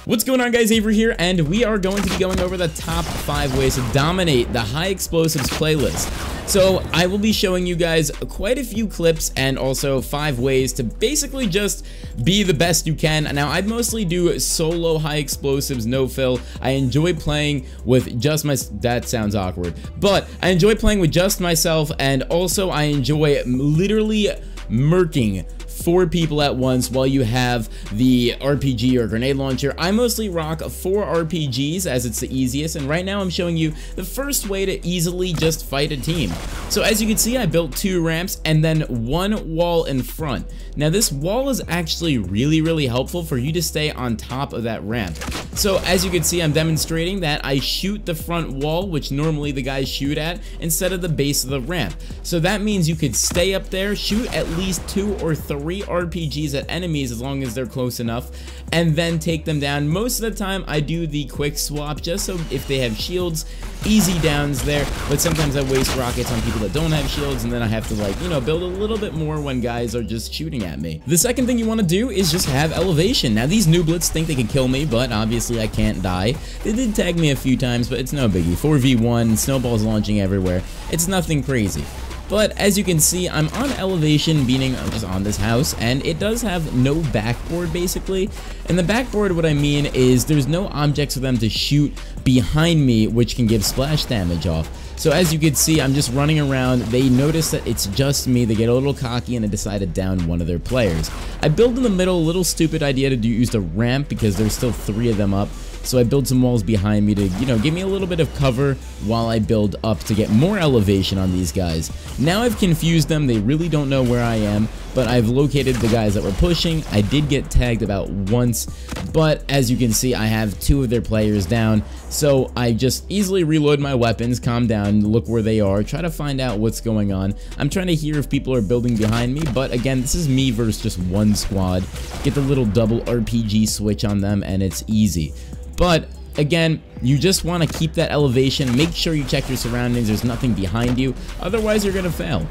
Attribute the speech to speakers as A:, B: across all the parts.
A: What's going on, guys? Avxry here, and we are going to be going over the top 5 ways to dominate the high explosives playlist. So I will be showing you guys quite a few clips and also 5 ways to basically just be the best you can. Now, I mostly do solo high explosives, no fill. I enjoy playing with just that sounds awkward, but I enjoy playing with just myself, and also I enjoy literally murking 4 people at once while you have the RPG or grenade launcher. I mostly rock 4 RPGs as it's the easiest, and right now I'm showing you the first way to easily just fight a team. So as you can see, I built 2 ramps and then 1 wall in front. Now this wall is actually really helpful for you to stay on top of that ramp. So as you can see, I'm demonstrating that I shoot the front wall, which normally the guys shoot at, instead of the base of the ramp. So that means you could stay up there, shoot at least 2 or 3 RPGs at enemies as long as they're close enough, and then take them down. Most of the time I do the quick swap just so if they have shields, easy downs there, but sometimes I waste rockets on people that don't have shields, and then I have to, like, you know, build a little bit more when guys are just shooting at me. The second thing you want to do is just have elevation. Now these nooblets think they can kill me, but obviously I can't die. They did tag me a few times, but it's no biggie. 4v1, snowballs launching everywhere. It's nothing crazy. But as you can see, I'm on elevation, meaning I'm just on this house, and it does have no backboard basically. And the backboard, what I mean is there's no objects for them to shoot behind me which can give splash damage off. So as you can see, I'm just running around. They notice that it's just me. They get a little cocky and they decide to down one of their players. I build in the middle, a little stupid idea to use the ramp because there's still 3 of them up. So I build some walls behind me to, you know, give me a little bit of cover while I build up to get more elevation on these guys. Now I've confused them. They really don't know where I am, but I've located the guys that were pushing. I did get tagged about once, but as you can see, I have 2 of their players down. So I just easily reload my weapons, calm down, look where they are, try to find out what's going on. I'm trying to hear if people are building behind me, but again, this is me versus just 1 squad. Get the little double RPG switch on them and it's easy. But again, you just want to keep that elevation. Make sure you check your surroundings. There's nothing behind you. Otherwise, you're going to fail.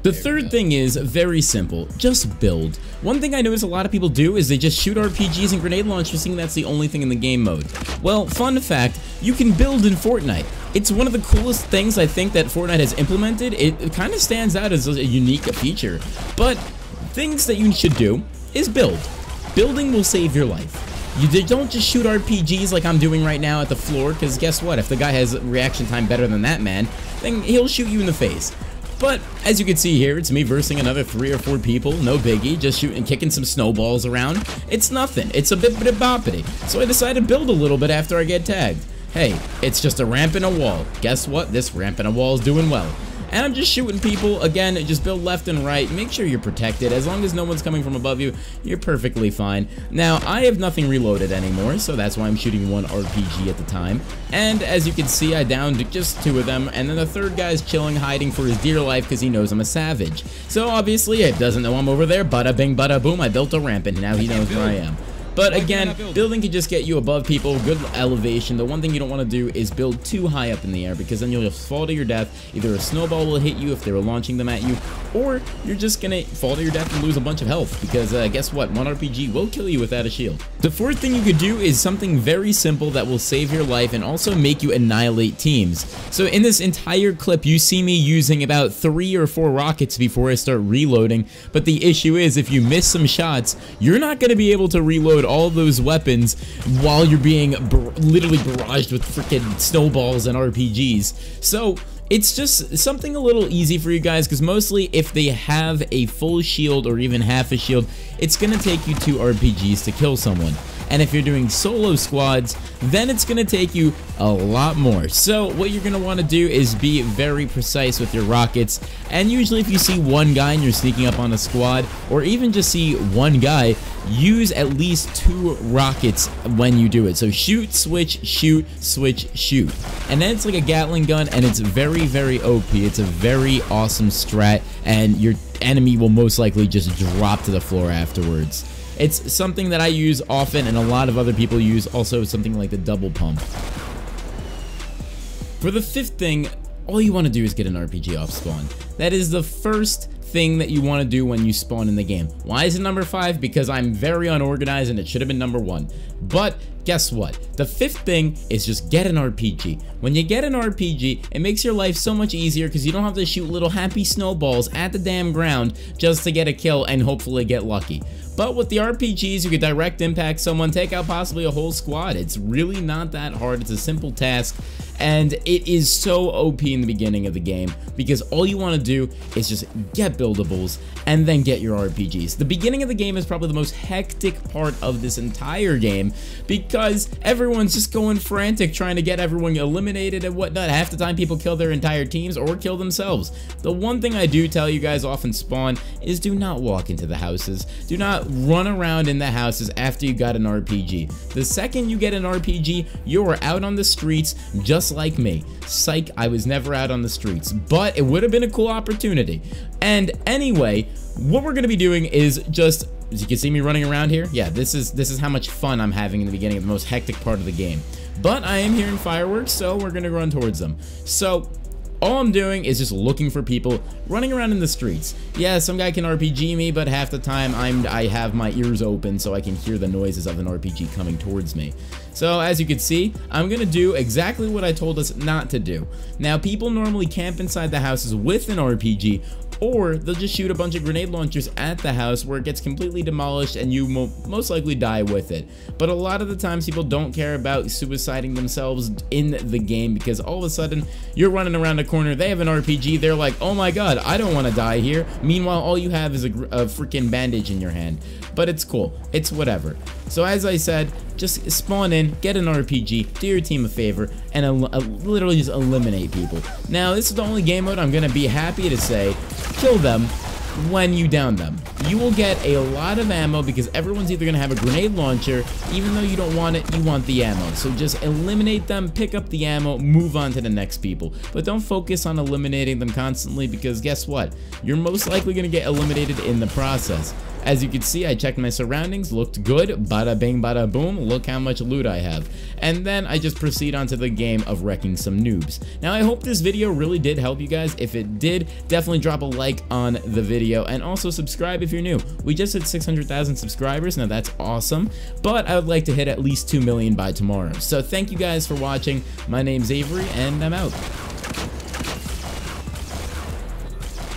A: The third thing is very simple. Just build. One thing I notice a lot of people do is they just shoot RPGs and grenade launchers thinking that's the only thing in the game mode. Well, fun fact, you can build in Fortnite. It's one of the coolest things I think that Fortnite has implemented. It kind of stands out as a unique feature. But things that you should do is build. Building will save your life. You don't just shoot RPGs like I'm doing right now at the floor, because guess what? If the guy has reaction time better than that man, then he'll shoot you in the face. But as you can see here, it's me versing another 3 or 4 people, no biggie, just shooting, kicking some snowballs around. It's nothing. It's a bit boppity. So I decided to build a little bit after I get tagged. Hey, it's just a ramp and a wall. Guess what? This ramp and a wall is doing well. And I'm just shooting people. Again, just build left and right. Make sure you're protected. As long as no one's coming from above you, you're perfectly fine. Now, I have nothing reloaded anymore, so that's why I'm shooting 1 RPG at the time. And as you can see, I downed just 2 of them, and then the 3rd guy's chilling, hiding for his dear life because he knows I'm a savage. So obviously, it doesn't know I'm over there. Bada bing, bada boom. I built a ramp, and now he knows where I am. But again, building can just get you above people, good elevation. The one thing you don't want to do is build too high up in the air, because then you'll just fall to your death. Either a snowball will hit you if they were launching them at you, or you're just going to fall to your death and lose a bunch of health, because guess what? 1 RPG will kill you without a shield. The 4th thing you could do is something very simple that will save your life and also make you annihilate teams. So in this entire clip, you see me using about 3 or 4 rockets before I start reloading, but the issue is if you miss some shots, you're not going to be able to reload all those weapons while you're being literally barraged with freaking snowballs and RPGs. So it's just something a little easy for you guys, because mostly if they have a full shield or even half a shield, it's going to take you 2 RPGs to kill someone. And if you're doing solo squads, then it's going to take you a lot more. So what you're going to want to do is be very precise with your rockets. And usually if you see 1 guy and you're sneaking up on a squad, or even just see 1 guy, use at least 2 rockets when you do it. So shoot, switch, shoot, switch, shoot. And then it's like a Gatling gun, and it's very OP. It's a very awesome strat, and your enemy will most likely just drop to the floor afterwards. It's something that I use often, and a lot of other people use, also something like the double pump. For the 5th thing, all you want to do is get an RPG off spawn. That is the first thing that you want to do when you spawn in the game. Why is it number 5? Because I'm very unorganized and it should have been number 1. But guess what? The 5th thing is just get an RPG. When you get an RPG, it makes your life so much easier because you don't have to shoot little happy snowballs at the damn ground just to get a kill and hopefully get lucky. But with the RPGs, you could direct impact someone, take out possibly a whole squad. It's really not that hard. It's a simple task, and it is so OP in the beginning of the game because all you want to do is just get buildables and then get your RPGs. The beginning of the game is probably the most hectic part of this entire game because everyone's just going frantic trying to get everyone eliminated and whatnot. Half the time people kill their entire teams or kill themselves. The one thing I do tell you guys off in spawn is do not walk into the houses. Do not run around in the houses after you got an RPG. The second you get an RPG, you are out on the streets just like me. Psych, I was never out on the streets, but it would have been a cool opportunity. And anyway, what we're going to be doing is just, as you can see me running around here, yeah, this is how much fun I'm having in the beginning of the most hectic part of the game. But I am hearing fireworks, so we're going to run towards them. So all I'm doing is just looking for people running around in the streets. Yeah, some guy can RPG me, but half the time I have my ears open so I can hear the noises of an RPG coming towards me. So as you can see, I'm gonna do exactly what I told us not to do. Now, people normally camp inside the houses with an RPG, or they'll just shoot a bunch of grenade launchers at the house where it gets completely demolished and you most likely die with it. But a lot of the times people don't care about suiciding themselves in the game because all of a sudden you're running around a corner, they have an RPG, they're like, oh my god, I don't want to die here. Meanwhile, all you have is a freaking bandage in your hand. But it's cool, it's whatever. So as I said, just spawn in, get an RPG, do your team a favor, and literally just eliminate people. Now, this is the only game mode I'm going to be happy to say, kill them when you down them. You will get a lot of ammo because everyone's either going to have a grenade launcher, even though you don't want it, you want the ammo. So just eliminate them, pick up the ammo, move on to the next people. But don't focus on eliminating them constantly because guess what? You're most likely going to get eliminated in the process. As you can see, I checked my surroundings, looked good, bada bing bada boom, look how much loot I have. And then I just proceed onto the game of wrecking some noobs. Now I hope this video really did help you guys. If it did, definitely drop a like on the video and also subscribe if you're new. We just hit 600,000 subscribers, now that's awesome, but I would like to hit at least 2 million by tomorrow. So thank you guys for watching. My name's Avxry and I'm out.